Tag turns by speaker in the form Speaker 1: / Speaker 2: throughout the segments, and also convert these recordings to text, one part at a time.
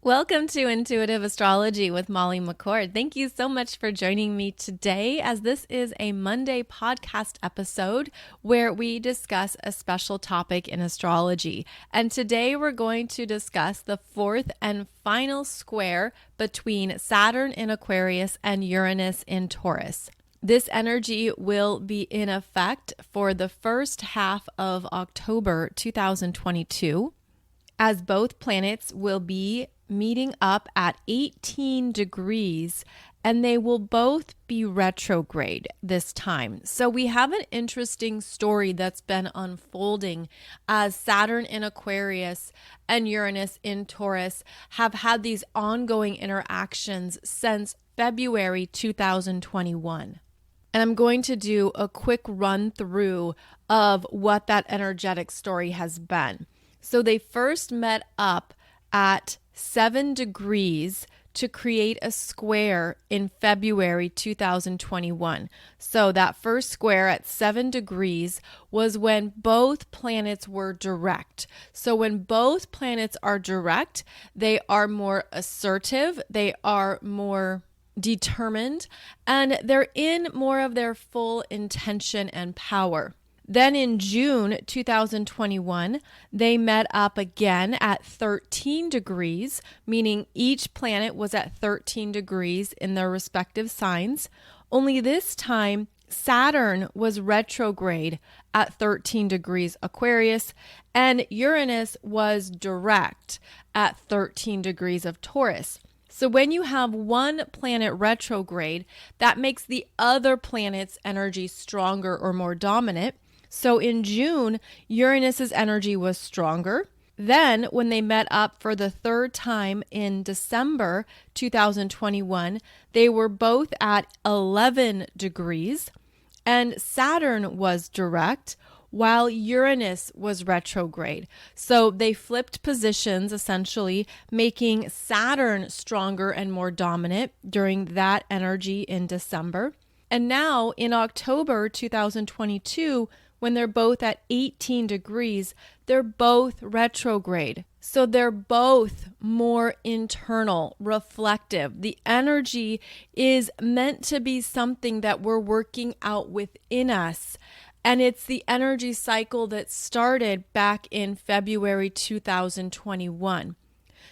Speaker 1: Welcome to Intuitive Astrology with Molly McCord. Thank you so much for joining me today, as this is a Monday podcast episode where we discuss a special topic in astrology. And today we're going to discuss the fourth and final square between Saturn in Aquarius and Uranus in Taurus. This energy will be in effect for the first half of October 2022, as both planets will be meeting up at 18 degrees and they will both be retrograde this time. So we have an interesting story that's been unfolding as Saturn in Aquarius and Uranus in Taurus have had these ongoing interactions since February 2021. And I'm going to do a quick run through of what that energetic story has been. So they first met up at 7 degrees to create a square in February 2021. So that first square at 7 degrees was when both planets were direct. So when both planets are direct, they are more assertive, they are more determined, and they're in more of their full intention and power. Then in June 2021, they met up again at 13 degrees, meaning each planet was at 13 degrees in their respective signs. Only this time, Saturn was retrograde at 13 degrees Aquarius, and Uranus was direct at 13 degrees of Taurus. So when you have one planet retrograde, that makes the other planet's energy stronger or more dominant. So in June, Uranus's energy was stronger. Then when they met up for the third time in December 2021, they were both at 11 degrees and Saturn was direct while Uranus was retrograde. So they flipped positions, essentially making Saturn stronger and more dominant during that energy in December. And now in October 2022, when they're both at 18 degrees, they're both retrograde. So they're both more internal, reflective. The energy is meant to be something that we're working out within us. And it's the energy cycle that started back in February 2021.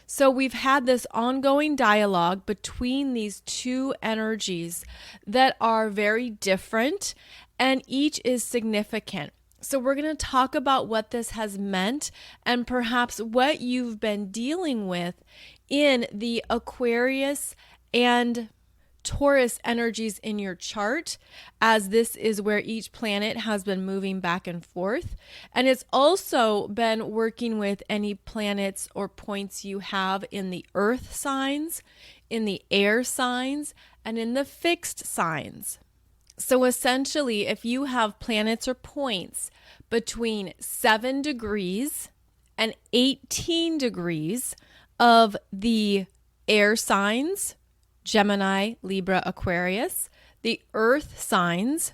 Speaker 1: So we've had this ongoing dialogue between these two energies that are very different, and each is significant. So we're going to talk about what this has meant and perhaps what you've been dealing with in the Aquarius and Taurus energies in your chart, as this is where each planet has been moving back and forth. And it's also been working with any planets or points you have in the earth signs, in the air signs, and in the fixed signs. So essentially, if you have planets or points between 7 degrees and 18 degrees of the air signs, Gemini, Libra, Aquarius, the earth signs,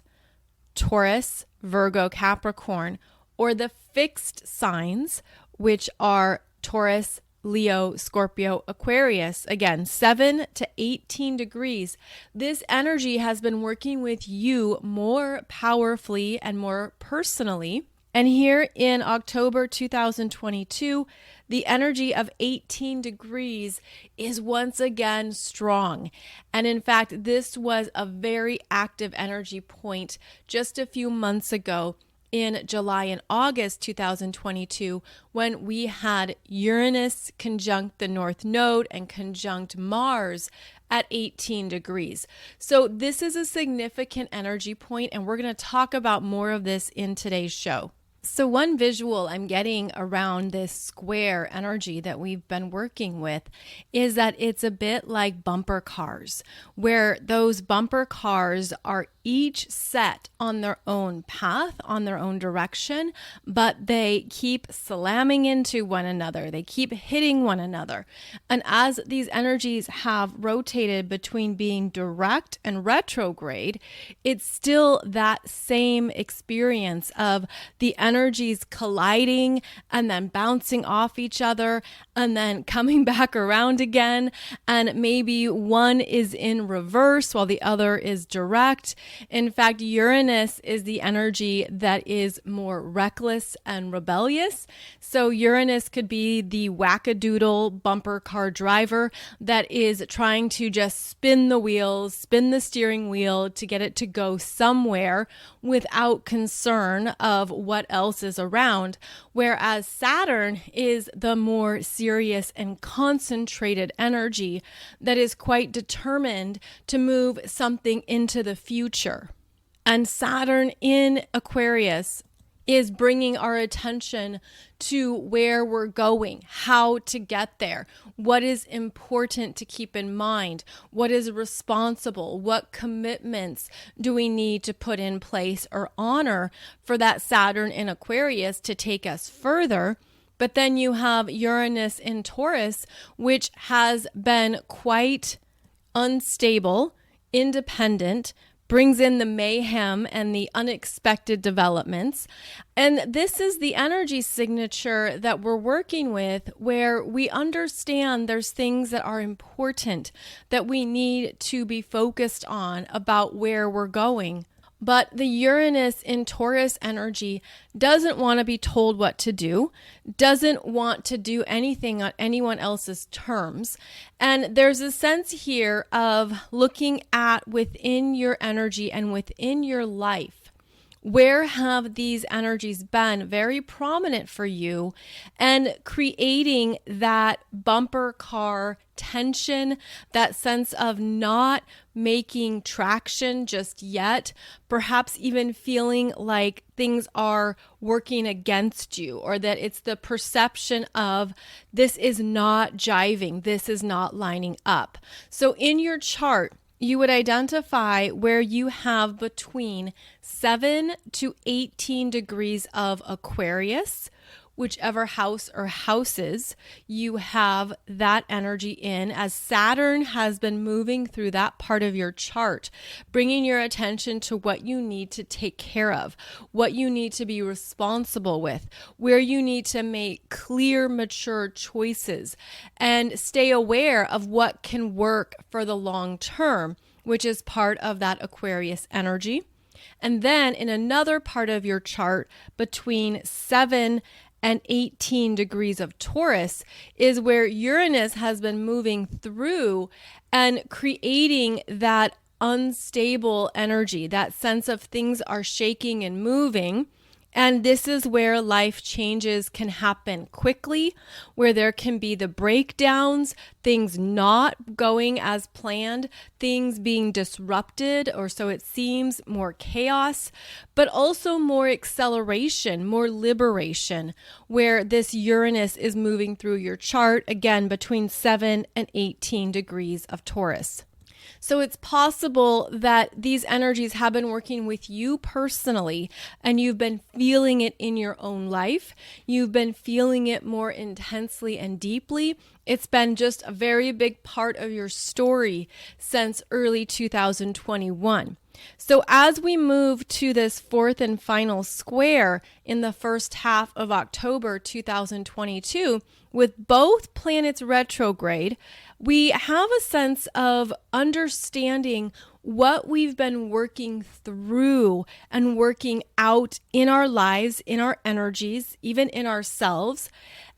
Speaker 1: Taurus, Virgo, Capricorn, or the fixed signs, which are Taurus, Leo, Scorpio, Aquarius, again, 7 to 18 degrees. This energy has been working with you more powerfully and more personally. And here in October 2022, the energy of 18 degrees is once again strong. And in fact, this was a very active energy point just a few months ago in July and August 2022, when we had Uranus conjunct the North Node and conjunct Mars at 18 degrees. So this is a significant energy point, and we're going to talk about more of this in today's show. So one visual I'm getting around this square energy that we've been working with is that it's a bit like bumper cars, where those bumper cars are each set on their own path, on their own direction, but they keep slamming into one another. They keep hitting one another. And as these energies have rotated between being direct and retrograde, it's still that same experience of the energies colliding and then bouncing off each other and then coming back around again. And maybe one is in reverse while the other is direct. In fact, Uranus is the energy that is more reckless and rebellious. So Uranus could be the wackadoodle bumper car driver that is trying to just spin the wheels, spin the steering wheel to get it to go somewhere without concern of what else is around. Whereas Saturn is the more serious and concentrated energy that is quite determined to move something into the future. And Saturn in Aquarius is bringing our attention to where we're going, how to get there, what is important to keep in mind, what is responsible, what commitments do we need to put in place or honor for that Saturn in Aquarius to take us further. But then you have Uranus in Taurus, which has been quite unstable, independent, brings in the mayhem and the unexpected developments. And this is the energy signature that we're working with, where we understand there's things that are important that we need to be focused on about where we're going. But the Uranus in Taurus energy doesn't want to be told what to do, doesn't want to do anything on anyone else's terms. And there's a sense here of looking at within your energy and within your life. Where have these energies been very prominent for you, and creating that bumper car tension, that sense of not making traction just yet, perhaps even feeling like things are working against you, or that it's the perception of this is not jiving, this is not lining up. So in your chart, you would identify where you have between 7 to 18 degrees of Aquarius, whichever house or houses you have that energy in, as Saturn has been moving through that part of your chart, bringing your attention to what you need to take care of, what you need to be responsible with, where you need to make clear, mature choices, and stay aware of what can work for the long term, which is part of that Aquarius energy. And then in another part of your chart, between 7 and 18 degrees of Taurus, is where Uranus has been moving through and creating that unstable energy, that sense of things are shaking and moving. And this is where life changes can happen quickly, where there can be the breakdowns, things not going as planned, things being disrupted, or so it seems, more chaos, but also more acceleration, more liberation, where this Uranus is moving through your chart, again, between 7 and 18 degrees of Taurus. So it's possible that these energies have been working with you personally, and you've been feeling it in your own life. You've been feeling it more intensely and deeply. It's been just a very big part of your story since early 2021. So as we move to this fourth and final square in the first half of October 2022, with both planets retrograde, we have a sense of understanding what we've been working through and working out in our lives, in our energies, even in ourselves.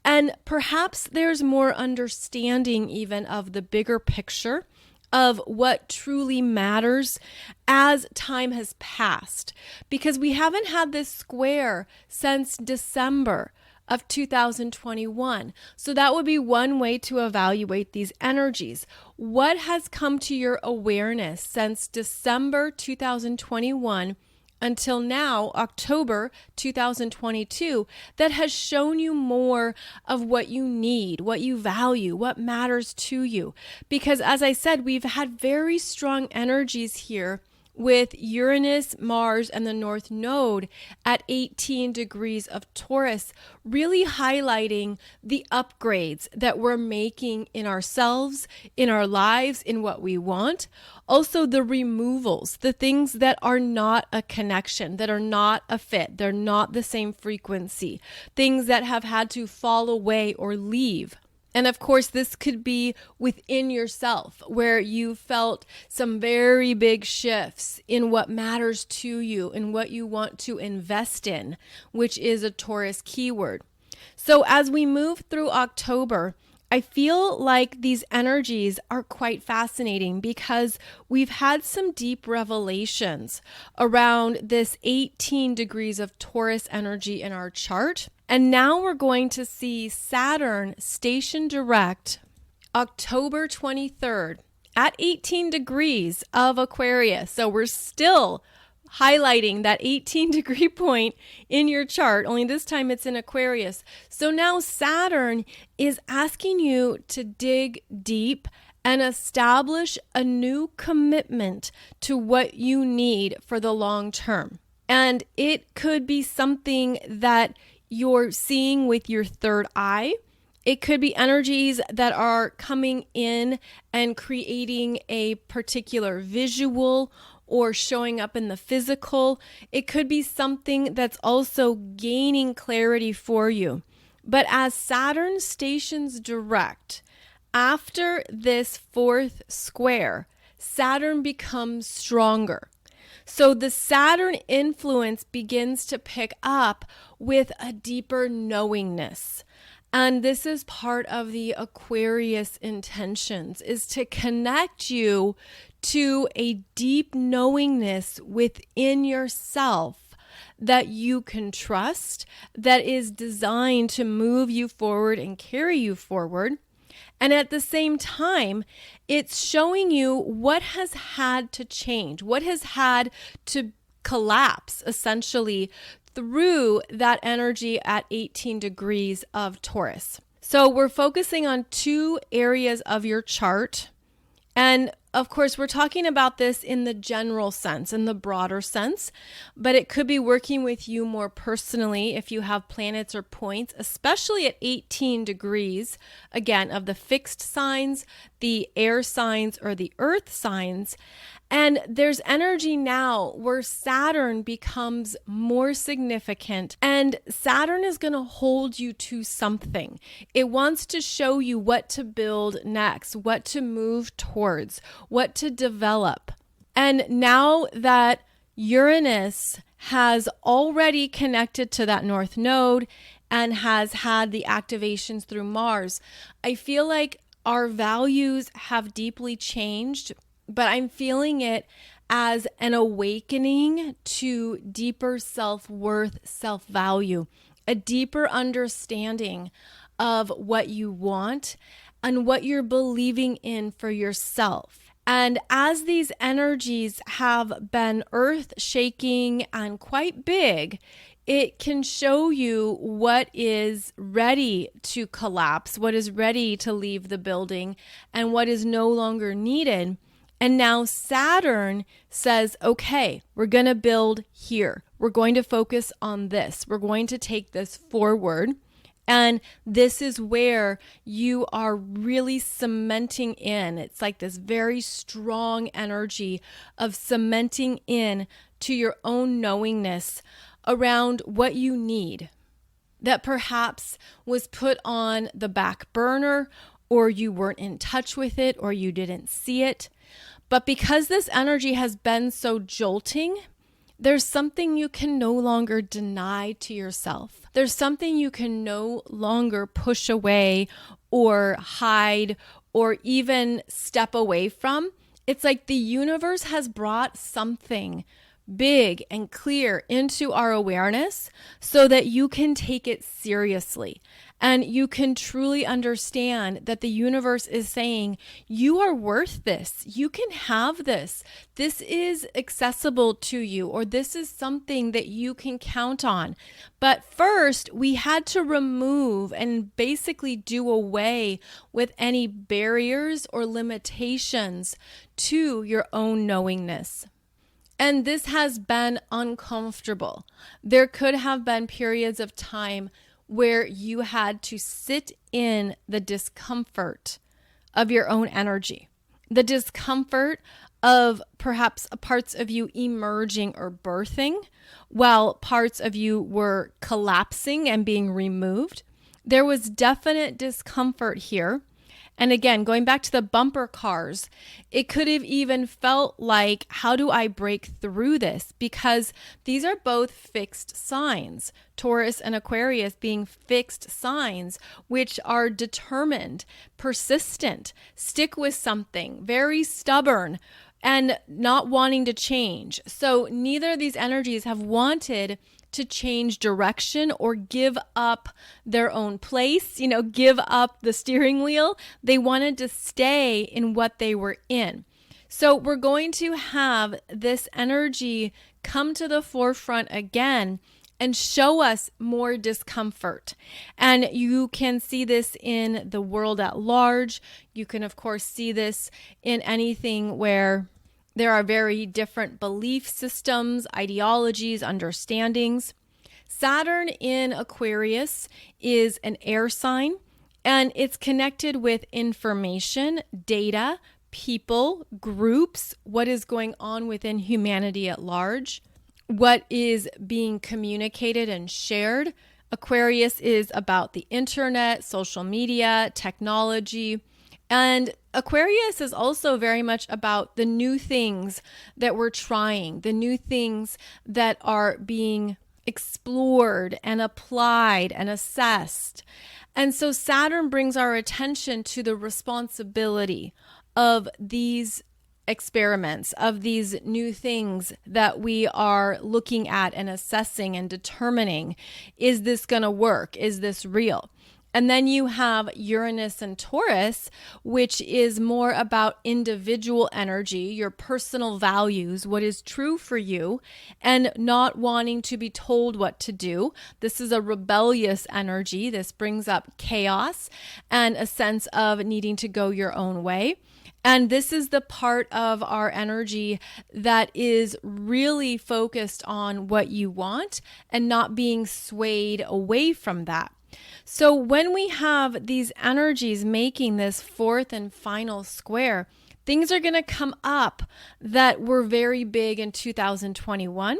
Speaker 1: And perhaps there's more understanding even of the bigger picture of what truly matters as time has passed, because we haven't had this square since December of 2021. So that would be one way to evaluate these energies. What has come to your awareness since December 2021 until now, October 2022, that has shown you more of what you need, what you value, what matters to you? Because as I said, we've had very strong energies here with Uranus, Mars, and the North Node at 18 degrees of Taurus, really highlighting the upgrades that we're making in ourselves, in our lives, in what we want. Also, the removals, the things that are not a connection, that are not a fit, they're not the same frequency, things that have had to fall away or leave. And of course, this could be within yourself, where you felt some very big shifts in what matters to you and what you want to invest in, which is a Taurus keyword. So as we move through October, I feel like these energies are quite fascinating because we've had some deep revelations around this 18 degrees of Taurus energy in our chart. And now we're going to see Saturn station direct October 23rd at 18 degrees of Aquarius. So we're still highlighting that 18 degree point in your chart, only this time it's in Aquarius. So now Saturn is asking you to dig deep and establish a new commitment to what you need for the long term. And it could be something that you're seeing with your third eye. It could be energies that are coming in and creating a particular visual or showing up in the physical. It could be something that's also gaining clarity for you. But as Saturn stations direct, after this fourth square, Saturn becomes stronger. So the Saturn influence begins to pick up with a deeper knowingness. And this is part of the Aquarius intentions, is to connect you to a deep knowingness within yourself that you can trust, that is designed to move you forward and carry you forward. And at the same time, it's showing you what has had to change, what has had to collapse essentially through that energy at 18 degrees of Taurus. So we're focusing on two areas of your chart. And of course, we're talking about this in the general sense, in the broader sense, but it could be working with you more personally if you have planets or points, especially at 18 degrees, again, of the fixed signs, the air signs, or the earth signs. And there's energy now where Saturn becomes more significant, and Saturn is going to hold you to something. It wants to show you what to build next, what to move towards, what to develop. And now that Uranus has already connected to that North Node and has had the activations through Mars, I feel like our values have deeply changed, but I'm feeling it as an awakening to deeper self-worth, self-value, a deeper understanding of what you want and what you're believing in for yourself. And as these energies have been earth-shaking and quite big, it can show you what is ready to collapse, what is ready to leave the building, and what is no longer needed. And now Saturn says, okay, we're going to build here. We're going to focus on this. We're going to take this forward. And this is where you are really cementing in. It's like this very strong energy of cementing in to your own knowingness around what you need that perhaps was put on the back burner, or you weren't in touch with it, or you didn't see it. But because this energy has been so jolting, there's something you can no longer deny to yourself. There's something you can no longer push away or hide or even step away from. It's like the universe has brought something big and clear into our awareness so that you can take it seriously. And you can truly understand that the universe is saying, you are worth this. You can have this. This is accessible to you, or this is something that you can count on. But first, we had to remove and basically do away with any barriers or limitations to your own knowingness. And this has been uncomfortable. There could have been periods of time where you had to sit in the discomfort of your own energy, the discomfort of perhaps parts of you emerging or birthing while parts of you were collapsing and being removed. There was definite discomfort here. And again, going back to the bumper cars, it could have even felt like, how do I break through this? Because these are both fixed signs, Taurus and Aquarius being fixed signs, which are determined, persistent, stick with something, very stubborn, and not wanting to change. So neither of these energies have wanted to change direction or give up their own place, give up the steering wheel. They wanted to stay in what they were in. So we're going to have this energy come to the forefront again and show us more discomfort. And you can see this in the world at large. You can, of course, see this in anything where there are very different belief systems, ideologies, understandings. Saturn in Aquarius is an air sign, and it's connected with information, data, people, groups, what is going on within humanity at large, what is being communicated and shared. Aquarius is about the internet, social media, technology. And Aquarius is also very much about the new things that we're trying, the new things that are being explored and applied and assessed. And so Saturn brings our attention to the responsibility of these experiments, of these new things that we are looking at and assessing and determining, is this going to work? Is this real? And then you have Uranus and Taurus, which is more about individual energy, your personal values, what is true for you, and not wanting to be told what to do. This is a rebellious energy. This brings up chaos and a sense of needing to go your own way. And this is the part of our energy that is really focused on what you want and not being swayed away from that. So when we have these energies making this fourth and final square, things are going to come up that were very big in 2021.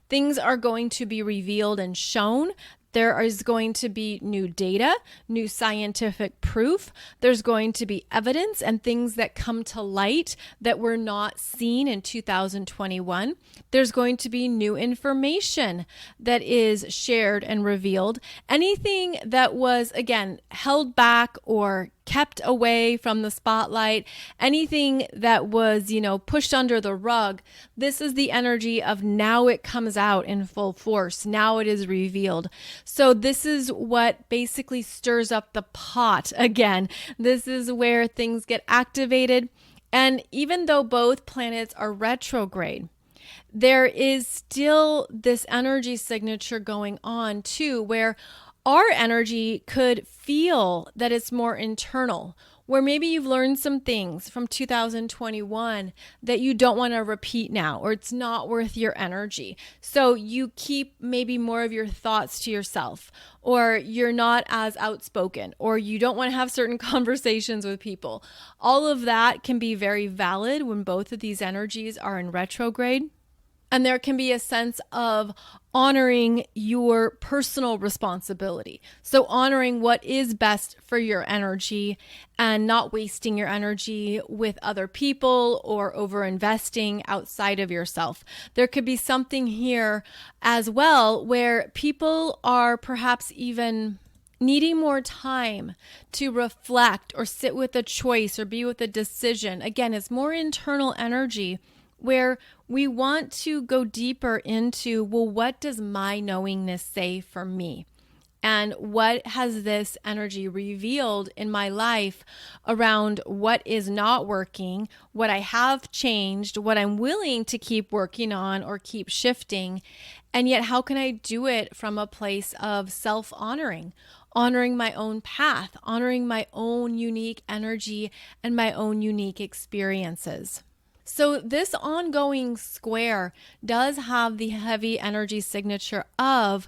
Speaker 1: Things are going to be revealed and shown. There is going to be new data, new scientific proof. There's going to be evidence and things that come to light that were not seen in 2021. There's going to be new information that is shared and revealed. Anything that was, again, held back or kept away from the spotlight, anything that was, pushed under the rug, this is the energy of now it comes out in full force. Now it is revealed. So this is what basically stirs up the pot again. This is where things get activated. And even though both planets are retrograde, there is still this energy signature going on too, where our energy could feel that it's more internal, where maybe you've learned some things from 2021 that you don't want to repeat now, or it's not worth your energy. So you keep maybe more of your thoughts to yourself, or you're not as outspoken, or you don't want to have certain conversations with people. All of that can be very valid when both of these energies are in retrograde. And there can be a sense of honoring your personal responsibility. So honoring what is best for your energy and not wasting your energy with other people or over investing outside of yourself. There could be something here as well where people are perhaps even needing more time to reflect or sit with a choice or be with a decision. Again, it's more internal energy where we want to go deeper into, well, what does my knowingness say for me? And what has this energy revealed in my life around what is not working, what I have changed, what I'm willing to keep working on or keep shifting? And yet, how can I do it from a place of self-honoring, honoring my own path, honoring my own unique energy and my own unique experiences? So this ongoing square does have the heavy energy signature of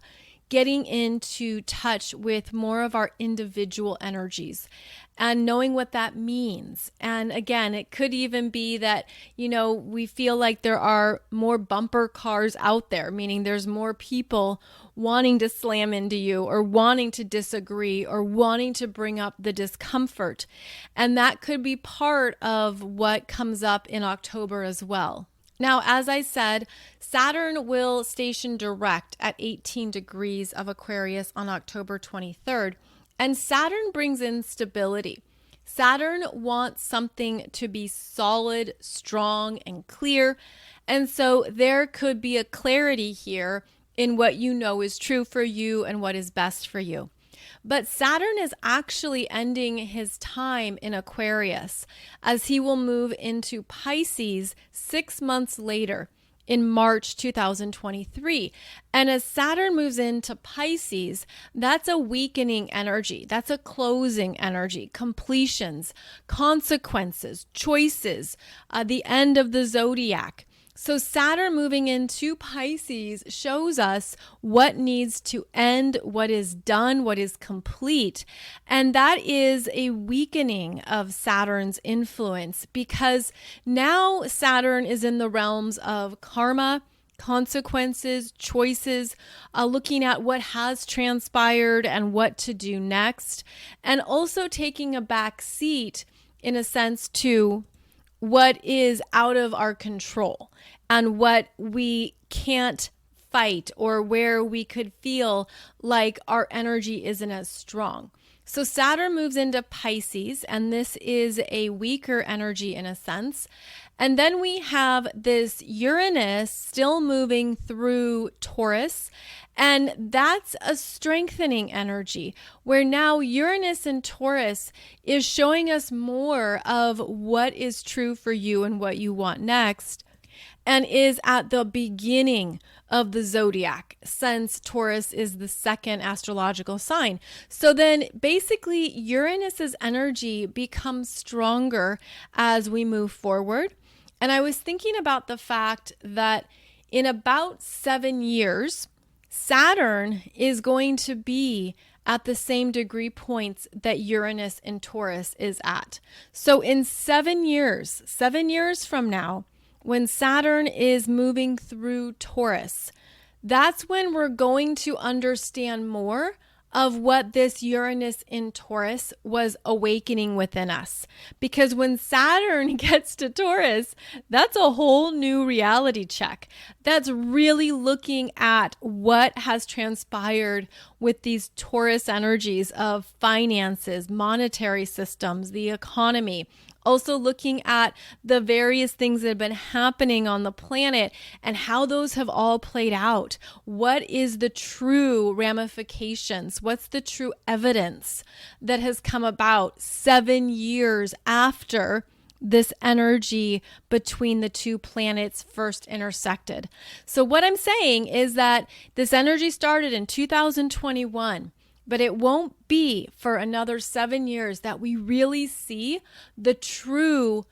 Speaker 1: getting into touch with more of our individual energies and knowing what that means. And again, it could even be that, we feel like there are more bumper cars out there, meaning there's more people wanting to slam into you or wanting to disagree or wanting to bring up the discomfort. And that could be part of what comes up in October as well. Now, as I said, Saturn will station direct at 18 degrees of Aquarius on October 23rd, and Saturn brings in stability. Saturn wants something to be solid, strong, and clear, and so there could be a clarity here in what you know is true for you and what is best for you. But Saturn is actually ending his time in Aquarius as he will move into Pisces 6 months later in March 2023. And as Saturn moves into Pisces, that's a weakening energy. That's a closing energy, completions, consequences, choices, the end of the zodiac. So Saturn moving into Pisces shows us what needs to end, what is done, what is complete. And that is a weakening of Saturn's influence because now Saturn is in the realms of karma, consequences, choices, looking at what has transpired and what to do next, and also taking a back seat in a sense to what is out of our control and what we can't fight or where we could feel like our energy isn't as strong. So Saturn moves into Pisces, and this is a weaker energy in a sense. And then we have this Uranus still moving through Taurus, and that's a strengthening energy where now Uranus in Taurus is showing us more of what is true for you and what you want next, and is at the beginning of the zodiac, since Taurus is the second astrological sign. So then basically Uranus's energy becomes stronger as we move forward. And I was thinking about the fact that in about 7 years, Saturn is going to be at the same degree points that Uranus in Taurus is at. So in 7 years from now, when Saturn is moving through Taurus, that's when we're going to understand more of what this Uranus in Taurus was awakening within us. Because when Saturn gets to Taurus, that's a whole new reality check. That's really looking at what has transpired with these Taurus energies of finances, monetary systems, the economy. Also looking at the various things that have been happening on the planet and how those have all played out. What is the true ramifications? What's the true evidence that has come about 7 years after this energy between the two planets first intersected? So what I'm saying is that this energy started in 2021. But it won't be for another 7 years that we really see the true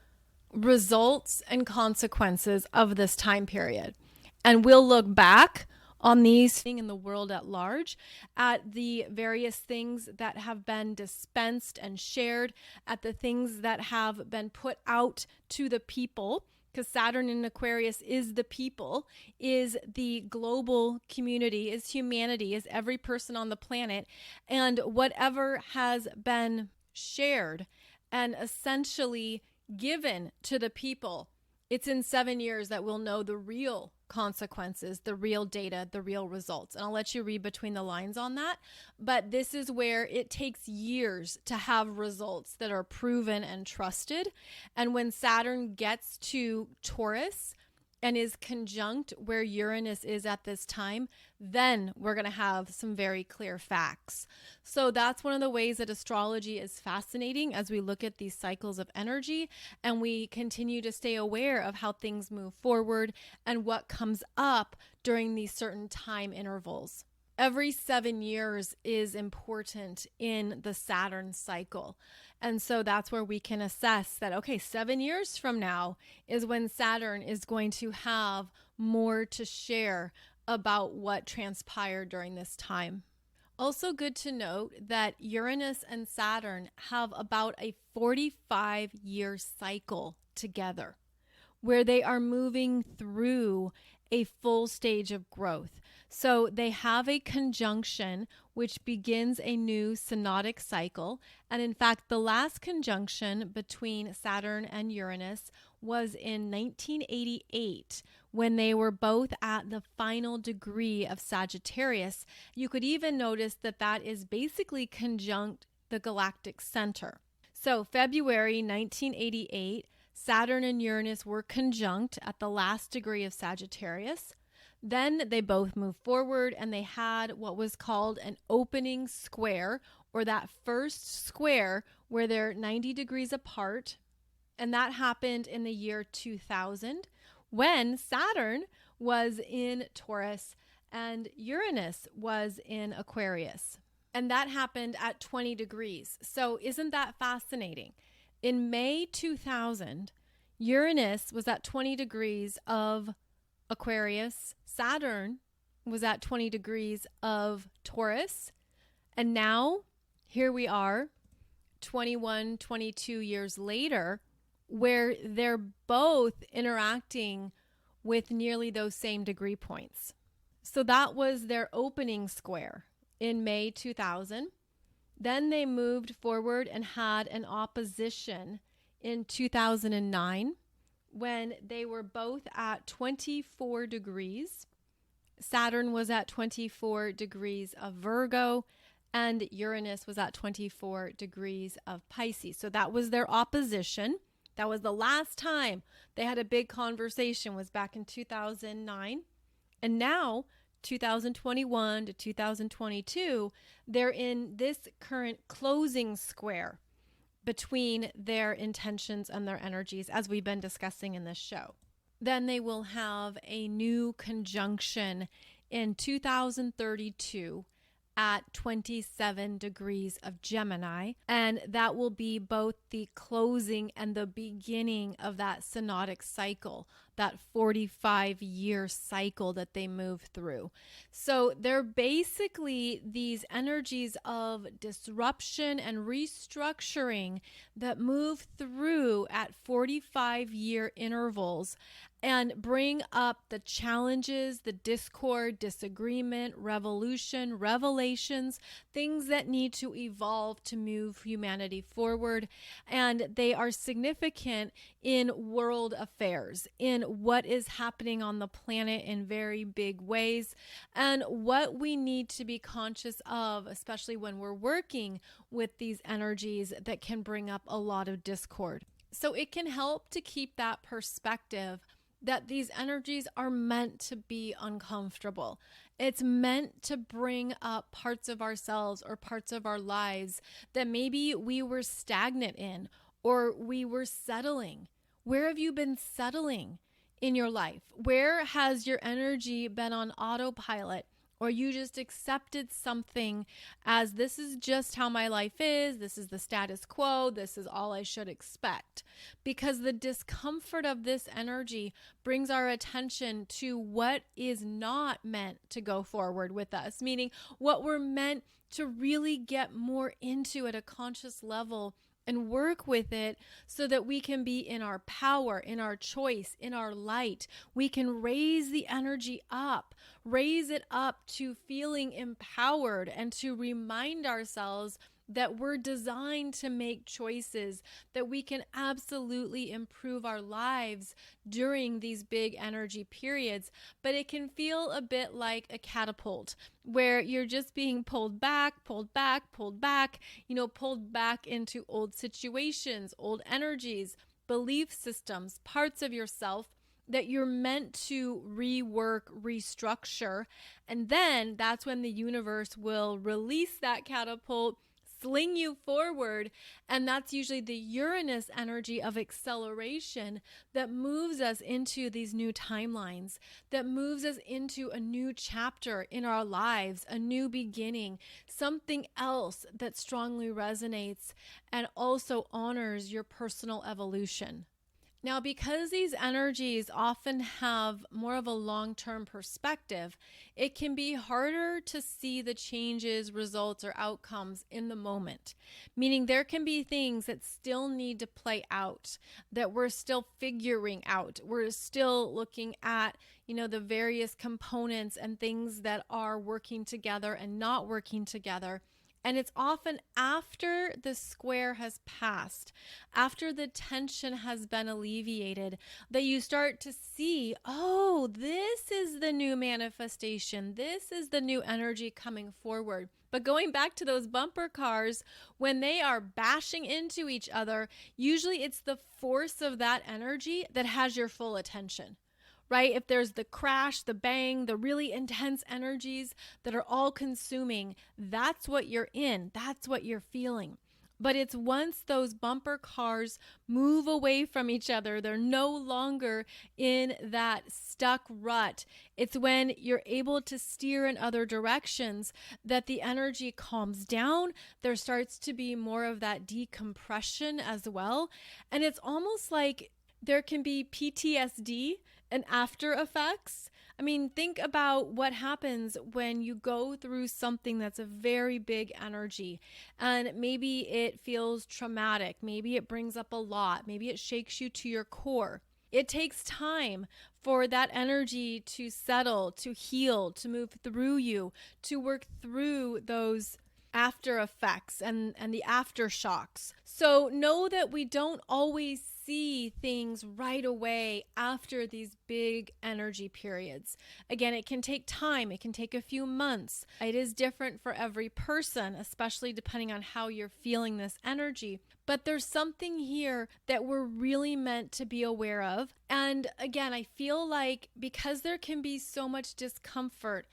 Speaker 1: results and consequences of this time period. And we'll look back on these things in the world at large, at the various things that have been dispensed and shared, at the things that have been put out to the people. Because Saturn in Aquarius is the people, is the global community, is humanity, is every person on the planet. And whatever has been shared and essentially given to the people, it's in 7 years that we'll know the real consequences, the real data, the real results. And I'll let you read between the lines on that. But this is where it takes years to have results that are proven and trusted. And when Saturn gets to Taurus and is conjunct where Uranus is at this time, then we're going to have some very clear facts. So that's one of the ways that astrology is fascinating as we look at these cycles of energy and we continue to stay aware of how things move forward and what comes up during these certain time intervals. Every 7 years is important in the Saturn cycle. And so that's where we can assess that, okay, 7 years from now is when Saturn is going to have more to share about what transpired during this time. Also, good to note that Uranus and Saturn have about a 45-year cycle together, where they are moving through a full stage of growth. So they have a conjunction which begins a new synodic cycle. And in fact, the last conjunction between Saturn and Uranus was in 1988 when they were both at the final degree of Sagittarius. You could even notice that that is basically conjunct the galactic center. So February 1988, Saturn and Uranus were conjunct at the last degree of Sagittarius. Then they both moved forward and they had what was called an opening square, or that first square where they're 90 degrees apart. And that happened in the year 2000 when Saturn was in Taurus and Uranus was in Aquarius. And that happened at 20 degrees. So isn't that fascinating? In May 2000, Uranus was at 20 degrees of Aquarius. Saturn was at 20 degrees of Taurus. And now, here we are, 21, 22 years later, where they're both interacting with nearly those same degree points. So that was their opening square in May 2000. Then they moved forward and had an opposition in 2009 when they were both at 24 degrees. Saturn was at 24 degrees of Virgo and Uranus was at 24 degrees of Pisces. So that was their opposition. That was the last time they had a big conversation, was back in 2009. And now 2021 to 2022, they're in this current closing square between their intentions and their energies, as we've been discussing in this show. Then they will have a new conjunction in 2032 at 27 degrees of Gemini, and that will be both the closing and the beginning of that synodic cycle, that 45-year cycle that they move through. So they're basically these energies of disruption and restructuring that move through at 45-year intervals and bring up the challenges, the discord, disagreement, revolution, revelations, things that need to evolve to move humanity forward. And they are significant in world affairs, in what is happening on the planet in very big ways, and what we need to be conscious of, especially when we're working with these energies that can bring up a lot of discord. So it can help to keep that perspective that these energies are meant to be uncomfortable. It's meant to bring up parts of ourselves or parts of our lives that maybe we were stagnant in or we were settling. Where have you been settling in your life? Where has your energy been on autopilot? Or you just accepted something as, this is just how my life is, this is the status quo, this is all I should expect. Because the discomfort of this energy brings our attention to what is not meant to go forward with us, meaning what we're meant to really get more into at a conscious level and work with it so that we can be in our power, in our choice, in our light. We can raise the energy up, raise it up to feeling empowered and to remind ourselves that we're designed to make choices, that we can absolutely improve our lives during these big energy periods. But it can feel a bit like a catapult where you're just being pulled back, pulled back, pulled back, pulled back into old situations, old energies, belief systems, parts of yourself that you're meant to rework, restructure. And then that's when the universe will release that catapult, sling you forward. And that's usually the Uranus energy of acceleration that moves us into these new timelines, that moves us into a new chapter in our lives, a new beginning, something else that strongly resonates and also honors your personal evolution. Now, because these energies often have more of a long-term perspective, it can be harder to see the changes, results, or outcomes in the moment. Meaning there can be things that still need to play out, that we're still figuring out. We're still looking at, the various components and things that are working together and not working together. And it's often after the square has passed, after the tension has been alleviated, that you start to see, oh, this is the new manifestation. This is the new energy coming forward. But going back to those bumper cars, when they are bashing into each other, usually it's the force of that energy that has your full attention. Right? If there's the crash, the bang, the really intense energies that are all consuming, that's what you're in. That's what you're feeling. But it's once those bumper cars move away from each other, they're no longer in that stuck rut. It's when you're able to steer in other directions that the energy calms down. There starts to be more of that decompression as well. And it's almost like there can be PTSD and after effects. I mean, think about what happens when you go through something that's a very big energy and maybe it feels traumatic. Maybe it brings up a lot. Maybe it shakes you to your core. It takes time for that energy to settle, to heal, to move through you, to work through those after effects and the aftershocks. So know that we don't always see things right away after these big energy periods. Again, it can take time. It can take a few months. It is different for every person, especially depending on how you're feeling this energy. But there's something here that we're really meant to be aware of. And again, I feel like because there can be so much discomfort,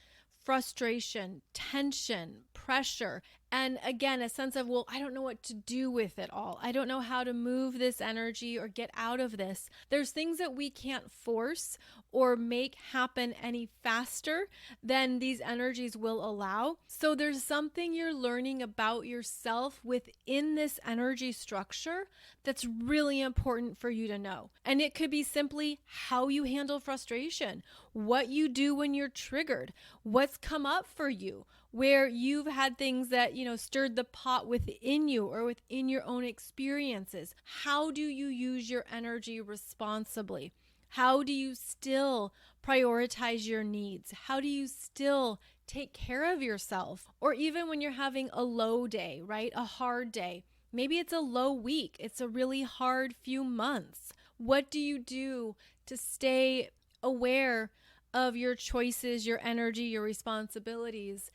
Speaker 1: frustration, tension, pressure, and again, a sense of, well, I don't know what to do with it all. I don't know how to move this energy or get out of this. There's things that we can't force or make happen any faster than these energies will allow. So there's something you're learning about yourself within this energy structure that's really important for you to know. And it could be simply how you handle frustration, what you do when you're triggered, what's come up for you, where you've had things that, stirred the pot within you or within your own experiences. How do you use your energy responsibly? How do you still prioritize your needs? How do you still take care of yourself? Or even when you're having a low day, right? A hard day. Maybe it's a low week. It's a really hard few months. What do you do to stay aware of your choices, your energy, your responsibilities,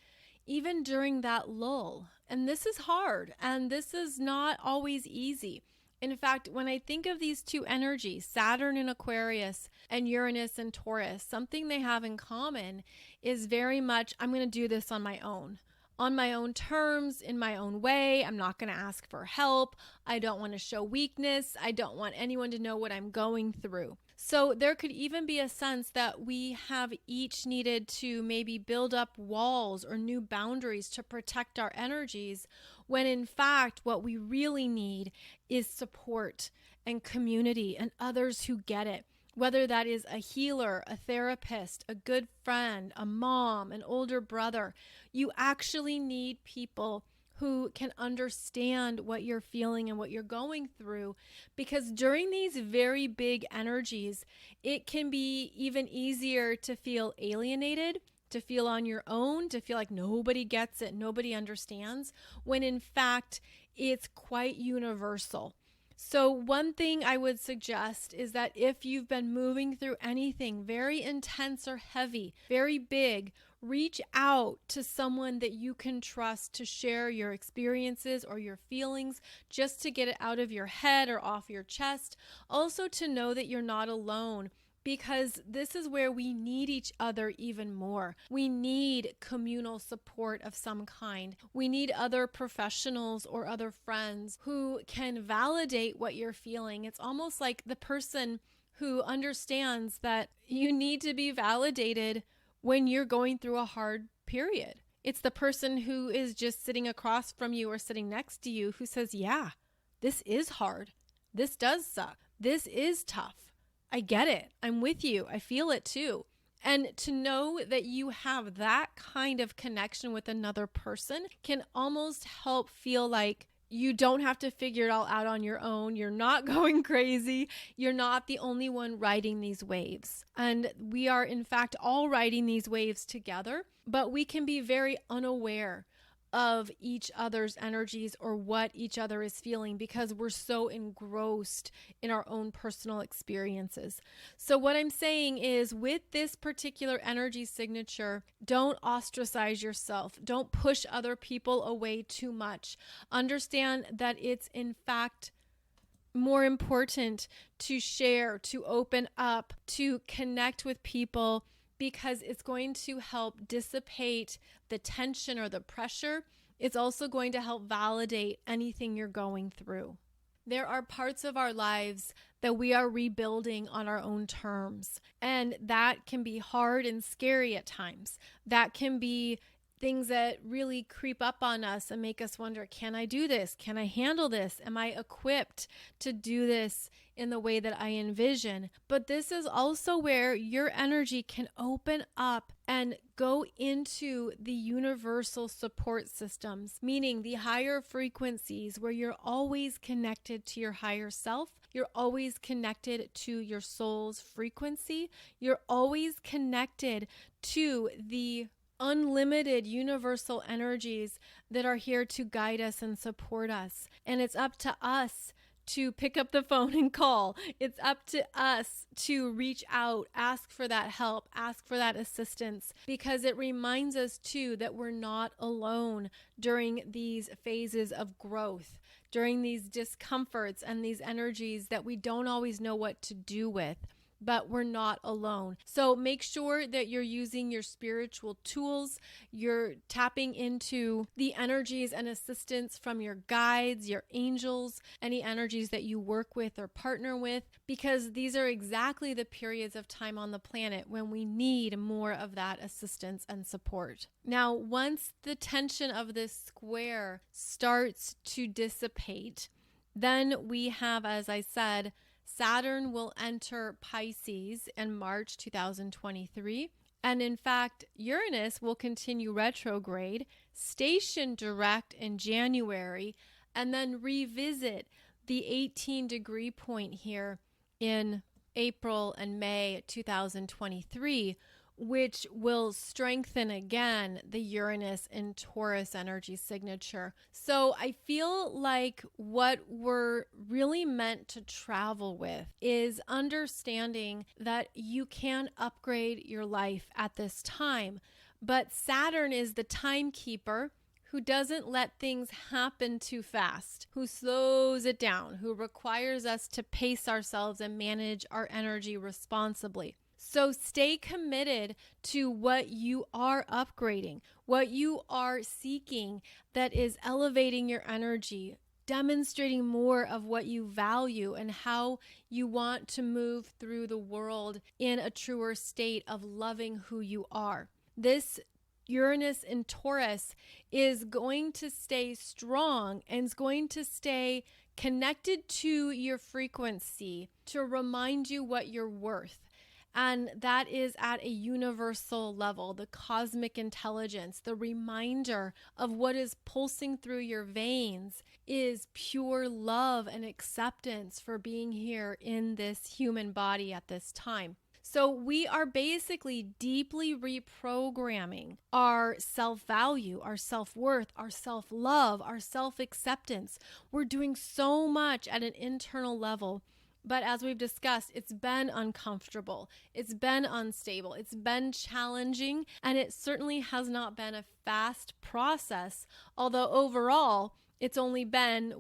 Speaker 1: even during that lull? And this is hard, and this is not always easy. In fact, when I think of these two energies, Saturn in Aquarius and Uranus in Taurus, something they have in common is very much, I'm going to do this on my own terms, in my own way. I'm not going to ask for help. I don't want to show weakness. I don't want anyone to know what I'm going through. So there could even be a sense that we have each needed to maybe build up walls or new boundaries to protect our energies, when in fact what we really need is support and community and others who get it. Whether that is a healer, a therapist, a good friend, a mom, an older brother, you actually need people who can understand what you're feeling and what you're going through. Because during these very big energies, it can be even easier to feel alienated, to feel on your own, to feel like nobody gets it, nobody understands, when in fact, it's quite universal. So one thing I would suggest is that if you've been moving through anything very intense or heavy, very big, reach out to someone that you can trust to share your experiences or your feelings, just to get it out of your head or off your chest. Also to know that you're not alone, because this is where we need each other even more. We need communal support of some kind. We need other professionals or other friends who can validate what you're feeling. It's almost like the person who understands that you need to be validated when you're going through a hard period. It's the person who is just sitting across from you or sitting next to you who says, yeah, this is hard. This does suck. This is tough. I get it. I'm with you. I feel it too. And to know that you have that kind of connection with another person can almost help feel like you don't have to figure it all out on your own. You're not going crazy. You're not the only one riding these waves. And we are, in fact, all riding these waves together, but we can be very unaware of each other's energies or what each other is feeling because we're so engrossed in our own personal experiences. So what I'm saying is, with this particular energy signature, don't ostracize yourself. Don't push other people away too much. Understand that it's in fact more important to share, to open up, to connect with people, because it's going to help dissipate the tension or the pressure. It's also going to help validate anything you're going through. There are parts of our lives that we are rebuilding on our own terms, and that can be hard and scary at times. That can be things that really creep up on us and make us wonder, can I do this? Can I handle this? Am I equipped to do this in the way that I envision? But this is also where your energy can open up and go into the universal support systems, meaning the higher frequencies where you're always connected to your higher self. You're always connected to your soul's frequency. You're always connected to the unlimited universal energies that are here to guide us and support us. And it's up to us to pick up the phone and call. It's up to us to reach out, ask for that help, ask for that assistance, because it reminds us too that we're not alone during these phases of growth, during these discomforts and these energies that we don't always know what to do with. But we're not alone. So make sure that you're using your spiritual tools. You're tapping into the energies and assistance from your guides, your angels, any energies that you work with or partner with, because these are exactly the periods of time on the planet when we need more of that assistance and support. Now, once the tension of this square starts to dissipate, then we have, as I said, Saturn will enter Pisces in March 2023. And in fact, Uranus will continue retrograde, station direct in January, and then revisit the 18-degree point here in April and May 2023, which will strengthen again the Uranus and Taurus energy signature. So I feel like what we're really meant to travel with is understanding that you can upgrade your life at this time, but Saturn is the timekeeper who doesn't let things happen too fast, who slows it down, who requires us to pace ourselves and manage our energy responsibly. So stay committed to what you are upgrading, what you are seeking that is elevating your energy, demonstrating more of what you value and how you want to move through the world in a truer state of loving who you are. This Uranus in Taurus is going to stay strong and is going to stay connected to your frequency to remind you what you're worth. And that is at a universal level, the cosmic intelligence, the reminder of what is pulsing through your veins is pure love and acceptance for being here in this human body at this time. So we are basically deeply reprogramming our self-value, our self-worth, our self-love, our self-acceptance. We're doing so much at an internal level. But as we've discussed, it's been uncomfortable, it's been unstable, it's been challenging, and it certainly has not been a fast process. Although overall, It's only been,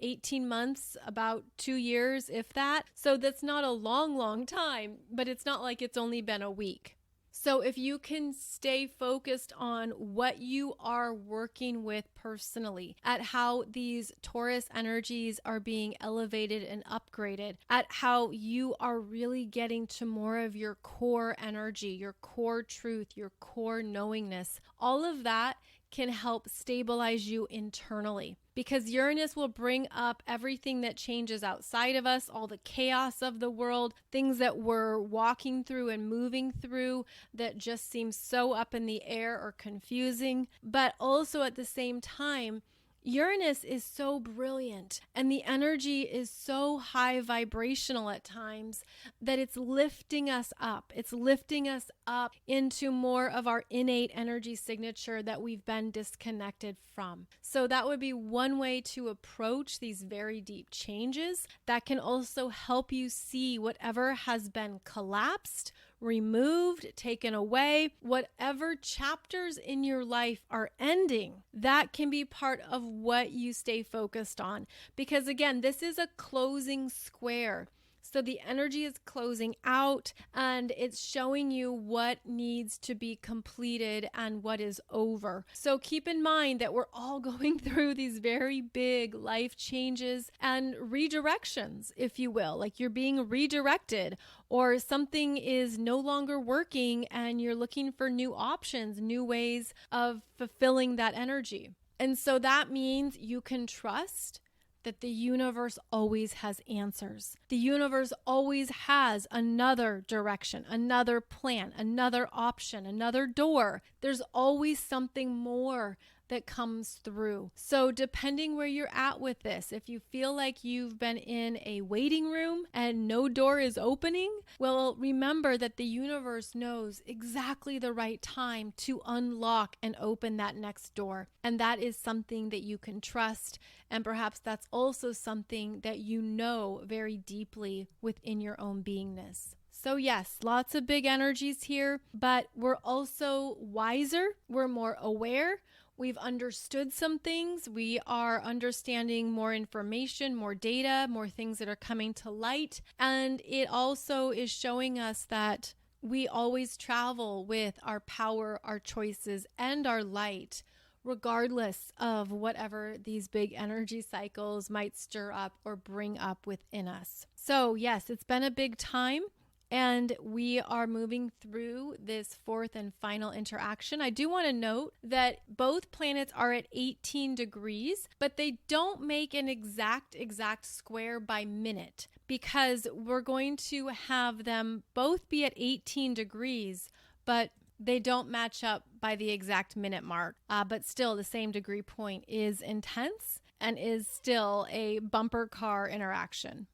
Speaker 1: 18 months, about 2 years, if that. So that's not a long, long time, but it's not like it's only been a week. So if you can stay focused on what you are working with personally, at how these Taurus energies are being elevated and upgraded, at how you are really getting to more of your core energy, your core truth, your core knowingness, all of that can help stabilize you internally. Because Uranus will bring up everything that changes outside of us, all the chaos of the world, things that we're walking through and moving through that just seem so up in the air or confusing. But also at the same time, Uranus is so brilliant and the energy is so high vibrational at times that it's lifting us up. It's lifting us up into more of our innate energy signature that we've been disconnected from. So that would be one way to approach these very deep changes that can also help you see whatever has been collapsed, removed, taken away, whatever chapters in your life are ending, that can be part of what you stay focused on. Because again, this is a closing square. So the energy is closing out and it's showing you what needs to be completed and what is over. So keep in mind that we're all going through these very big life changes and redirections, if you will. Like you're being redirected or something is no longer working and you're looking for new options, new ways of fulfilling that energy. And so that means you can trust that the universe always has answers. The universe always has another direction, another plan, another option, another door. There's always something more that comes through. So depending where you're at with this, if you feel like you've been in a waiting room and no door is opening, well, remember that the universe knows exactly the right time to unlock and open that next door. And that is something that you can trust. And perhaps that's also something that you know very deeply within your own beingness. So yes, lots of big energies here, but we're also wiser. We're more aware. We've understood some things. We are understanding more information, more data, more things that are coming to light. And it also is showing us that we always travel with our power, our choices, and our light, regardless of whatever these big energy cycles might stir up or bring up within us. So yes, it's been a big time. And we are moving through this fourth and final interaction. I do want to note that both planets are at 18 degrees, but they don't make an exact square by minute because we're going to have them both be at 18 degrees, but they don't match up by the exact minute mark. But still, the same degree point is intense and is still a bumper car interaction.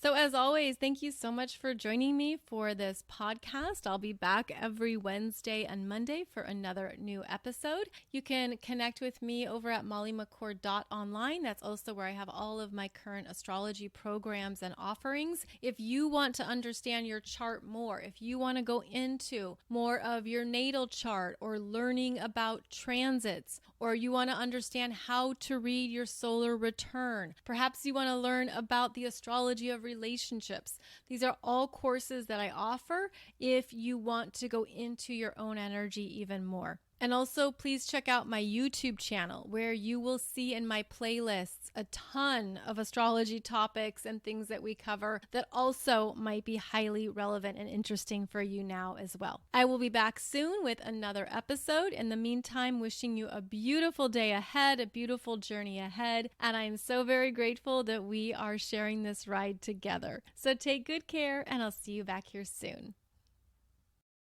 Speaker 1: So as always, thank you so much for joining me for this podcast. I'll be back every Wednesday and Monday for another new episode. You can connect with me over at mollymccord.online. That's also where I have all of my current astrology programs and offerings. If you want to understand your chart more, if you want to go into more of your natal chart or learning about transits, or you want to understand how to read your solar return, perhaps you want to learn about the astrology of relationships. These are all courses that I offer if you want to go into your own energy even more. And also, please check out my YouTube channel where you will see in my playlists a ton of astrology topics and things that we cover that also might be highly relevant and interesting for you now as well. I will be back soon with another episode. In the meantime, wishing you a beautiful day ahead, a beautiful journey ahead. And I'm so very grateful that we are sharing this ride together. So take good care and I'll see you back here soon.